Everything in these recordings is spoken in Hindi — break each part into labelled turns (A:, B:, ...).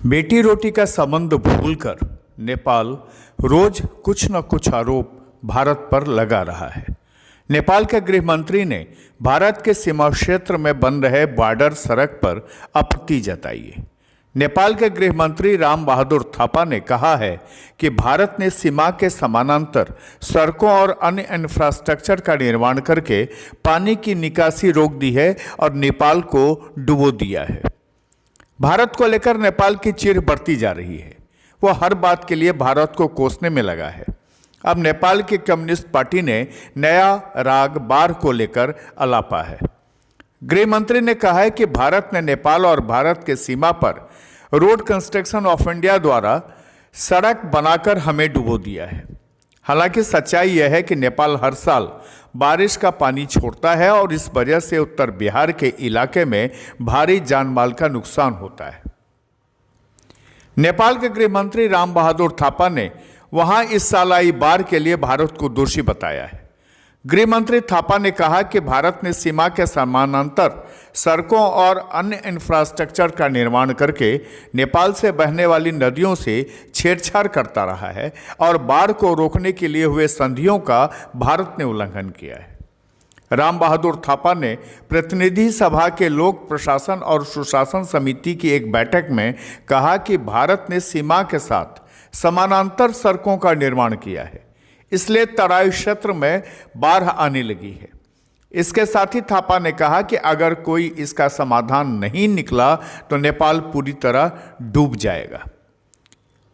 A: बेटी रोटी का संबंध भूलकर नेपाल रोज कुछ न कुछ आरोप भारत पर लगा रहा है। नेपाल के गृह मंत्री ने भारत के सीमा क्षेत्र में बन रहे बॉर्डर सड़क पर आपत्ति जताई है। नेपाल के गृह मंत्री राम बहादुर थापा ने कहा है कि भारत ने सीमा के समानांतर सड़कों और अन्य इंफ्रास्ट्रक्चर का निर्माण करके पानी की निकासी रोक दी है और नेपाल को डुबो दिया है। भारत को लेकर नेपाल की चिढ़ बढ़ती जा रही है। वो हर बात के लिए भारत को कोसने में लगा है। अब नेपाल की कम्युनिस्ट पार्टी ने नया राग बाढ़ को लेकर अलापा है। गृह मंत्री ने कहा है कि भारत ने नेपाल और भारत के सीमा पर रोड कंस्ट्रक्शन ऑफ इंडिया द्वारा सड़क बनाकर हमें डुबो दिया है। हालांकि सच्चाई यह है कि नेपाल हर साल बारिश का पानी छोड़ता है और इस वजह से उत्तर बिहार के इलाके में भारी जानमाल का नुकसान होता है। नेपाल के गृह मंत्री राम बहादुर थापा ने वहां इस साल आई बाढ़ के लिए भारत को दोषी बताया है। गृह मंत्री थापा ने कहा कि भारत ने सीमा के समानांतर सड़कों और अन्य इंफ्रास्ट्रक्चर का निर्माण करके नेपाल से बहने वाली नदियों से छेड़छाड़ करता रहा है और बाढ़ को रोकने के लिए हुए संधियों का भारत ने उल्लंघन किया है। राम बहादुर थापा ने प्रतिनिधि सभा के लोक प्रशासन और सुशासन समिति की एक बैठक में कहा कि भारत ने सीमा के साथ समानांतर सड़कों का निर्माण किया है, इसलिए तराई क्षेत्र में बाढ़ आने लगी है। इसके साथ ही थापा ने कहा कि अगर कोई इसका समाधान नहीं निकला तो नेपाल पूरी तरह डूब जाएगा।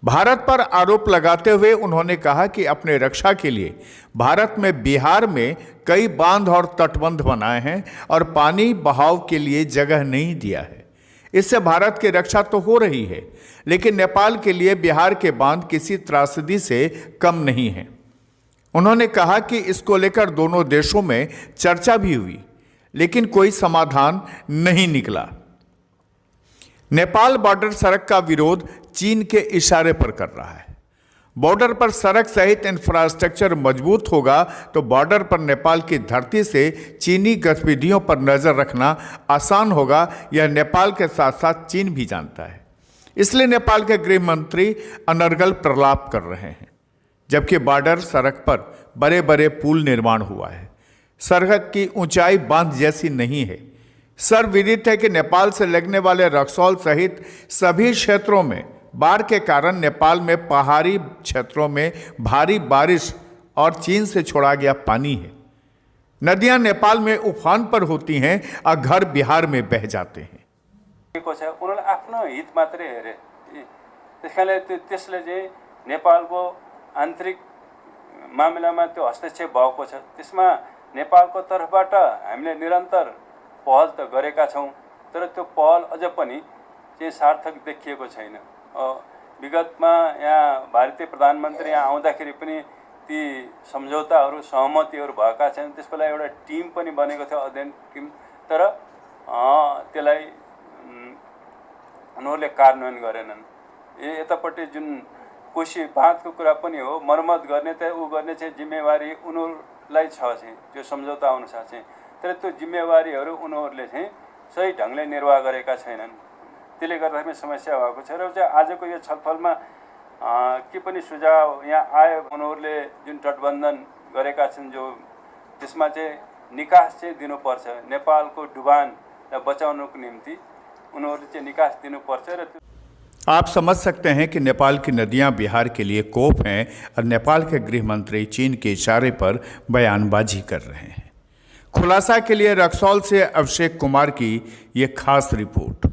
A: भारत पर आरोप लगाते हुए उन्होंने कहा कि अपने रक्षा के लिए भारत में बिहार में कई बांध और तटबंध बनाए हैं और पानी बहाव के लिए जगह नहीं दिया है। इससे भारत की रक्षा तो हो रही है, लेकिन नेपाल के लिए बिहार के बांध किसी त्रासदी से कम नहीं है। उन्होंने कहा कि इसको लेकर दोनों देशों में चर्चा भी हुई, लेकिन कोई समाधान नहीं निकला। नेपाल बॉर्डर सड़क का विरोध चीन के इशारे पर कर रहा है। बॉर्डर पर सड़क सहित इंफ्रास्ट्रक्चर मजबूत होगा तो बॉर्डर पर नेपाल की धरती से चीनी गतिविधियों पर नजर रखना आसान होगा। यह नेपाल के साथ साथ चीन भी जानता है। इसलिए नेपाल के गृह मंत्री अनर्गल प्रलाप कर रहे हैं। जबकि बॉर्डर सड़क पर बड़े बड़े पुल निर्माण हुआ है। सड़क की ऊंचाई बांध जैसी नहीं है। सर्वविदित है कि नेपाल से लगने वाले रक्सौल सहित सभी क्षेत्रों में बाढ़ के कारण नेपाल में पहाड़ी क्षेत्रों में भारी बारिश और चीन से छोड़ा गया पानी है। नदियां नेपाल में उफान पर होती हैं और घर बिहार में बह जाते हैं।
B: उन्होंने आफ्नो हित मात्रै हेरे, त्यसैले त्यसले चाहिँ नेपालको आन्तरिक मामिलामा त्यो हस्तक्षेप भएको छ। त्यसमा नेपालको तर्फबाट हामीले निरन्तर पहल त गरेका छौँ, तर त्यो पहल अझ पनि चाहिँ सार्थक देखिएको छैन। विगतमा यहाँ भारतीय प्रधानमन्त्री यहाँ आउँदाखेरि पनि ती सम्झौताहरू सहमतिहरू भएका छन्। त्यसको लागि एउटा टिम पनि बनेको थियो, अध्ययन टिम, तर त्यसलाई उनीहरूले कार्यान्वयन गरेनन्। यतापट्टि जुन कोशी बाँधको कुरा पनि हो, मर्मत गर्ने त ऊ गर्ने चाहिँ जिम्मेवारी उनीहरूलाई छ चाहिँ त्यो सम्झौता अनुसार चाहिँ, तर त्यो जिम्मेवारीहरू उनीहरूले चाहिँ सही ढङ्गले निर्वाह गरेका छैनन्। त्यसले गर्दाखेरि समस्या भएको छ। र चाहिँ आजको यो छलफलमा के पनि सुझाव यहाँ आयो, उनीहरूले जुन तटबन्धन गरेका छन् जो त्यसमा चाहिँ निकास चाहिँ दिनुपर्छ। नेपालको डुबानलाई बचाउनको निम्ति उनीहरूले चाहिँ निकास दिनुपर्छ। र
A: आप समझ सकते हैं कि नेपाल की नदियां बिहार के लिए कोप हैं और नेपाल के गृह मंत्री चीन के इशारे पर बयानबाजी कर रहे हैं। खुलासा के लिए रक्सौल से अभिषेक कुमार की ये खास रिपोर्ट।